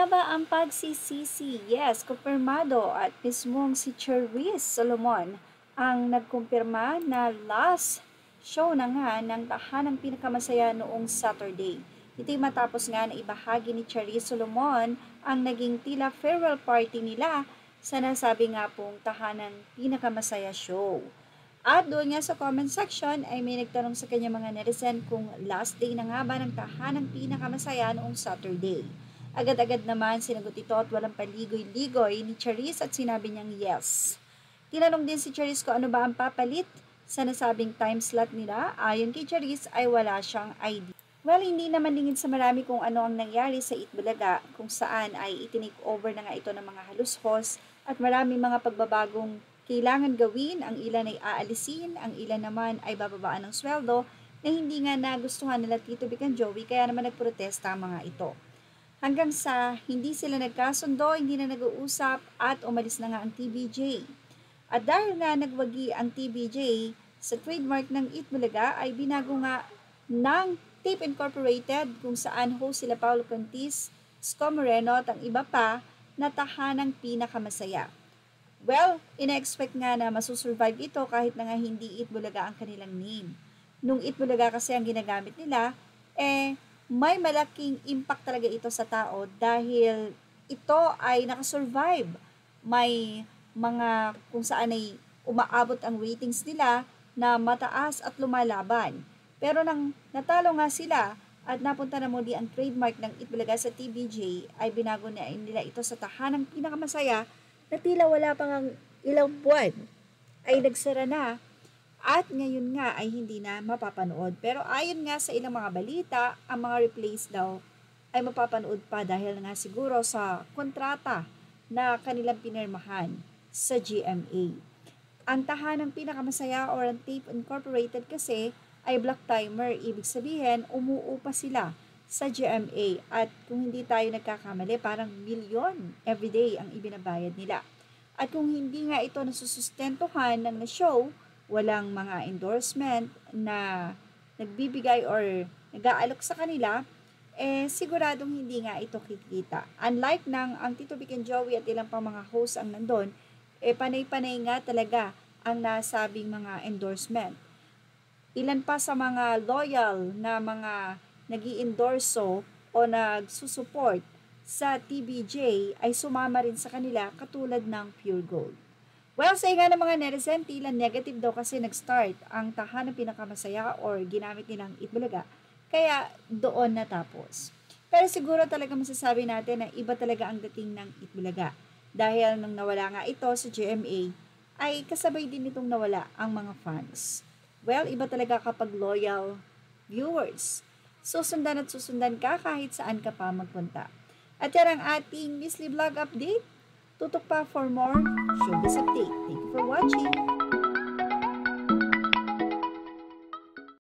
nga ba ang pagsisisi? Yes, kumpirmado at mismong si Charisse Solomon ang nagkumpirma na last show na nga ng Tahanang Pinakamasaya noong Saturday. Ito'y matapos nga na ibahagi ni Charisse Solomon ang naging tila farewell party nila sa nasabi nga pong Tahanang Pinakamasaya show. At doon nga sa comment section ay may nagtanong sa kanya mga netizen kung last day na nga ba ng Tahanang Pinakamasaya noong Saturday. Agad-agad naman sinagot ito at walang paligoy-ligoy ni Charisse at sinabi niyang yes. Tinanong din si Charisse kung ano ba ang papalit sa nasabing time slot nila. Ayon kay Charisse ay wala siyang idea. Well, hindi naman lingid sa marami kung ano ang nangyari sa Itbulaga kung saan ay itinake over na nga ito ng mga halos-hos at maraming mga pagbabagong kailangan gawin. Ang ilan ay aalisin, ang ilan naman ay bababaan ng sweldo na hindi nga nagustuhan nila Tito Vic and Joey kaya naman nagprotesta ang mga ito. Hanggang sa hindi sila nagkasundo, hindi na nag-uusap at umalis na nga ang TVJ. At dahil nga nagwagi ang TVJ sa trademark ng Itbulaga ay binago nga ng Tape Incorporated kung saan host sila Paulo Contis, Sco Moreno at ang iba pa na Tahanang Pinakamasaya. Well, ina-expect nga na masusurvive ito kahit na nga hindi Itbulaga ang kanilang name. Nung Itbulaga kasi ang ginagamit nila, may malaking impact talaga ito sa tao dahil ito ay nakasurvive. May mga kung saan ay umaabot ang ratings nila na mataas at lumalaban. Pero nang natalo nga sila at napunta na muli ang trademark ng Itbulaga sa TVJ, ay binago na nila ito sa Tahanang Pinakamasaya na tila wala pang ilang buwan ay nagsara na. At ngayon nga ay hindi na mapapanood. Pero ayon nga sa ilang mga balita, ang mga replays daw ay mapapanood pa dahil nga siguro sa kontrata na kanilang pinirmahan sa GMA. Ang Tahanang Pinakamasaya or ang Tape Incorporated kasi ay block timer. Ibig sabihin, umuupa sila sa GMA. At kung hindi tayo nagkakamali, parang milyon everyday ang ibinabayad nila. At kung hindi nga ito nasusustentuhan ng show, walang mga endorsement na nagbibigay or nag-aalok sa kanila, siguradong hindi nga ito kikita. Unlike ang Tito Vic and Joey at ilang pang mga hosts ang nandun, panay-panay nga talaga ang nasabing mga endorsement. Ilan pa sa mga loyal na mga nag-i-endorso o nagsusupport sa TVJ ay sumama rin sa kanila katulad ng Pure Gold. Well, sa nga ng mga netizen, tila negative daw kasi nag-start ang Tahanang Pinakamasaya or ginamit nilang Itbulaga. Kaya doon natapos. Pero siguro talaga masasabi natin na iba talaga ang dating ng Itbulaga. Dahil nung nawala nga ito sa GMA, ay kasabay din itong nawala ang mga fans. Well, iba talaga kapag loyal viewers. Susundan at susundan ka kahit saan ka pa magpunta. At yan ang ating Miss Lee Vlog Update. Tutok pa for more showbiz update. Thank you for watching.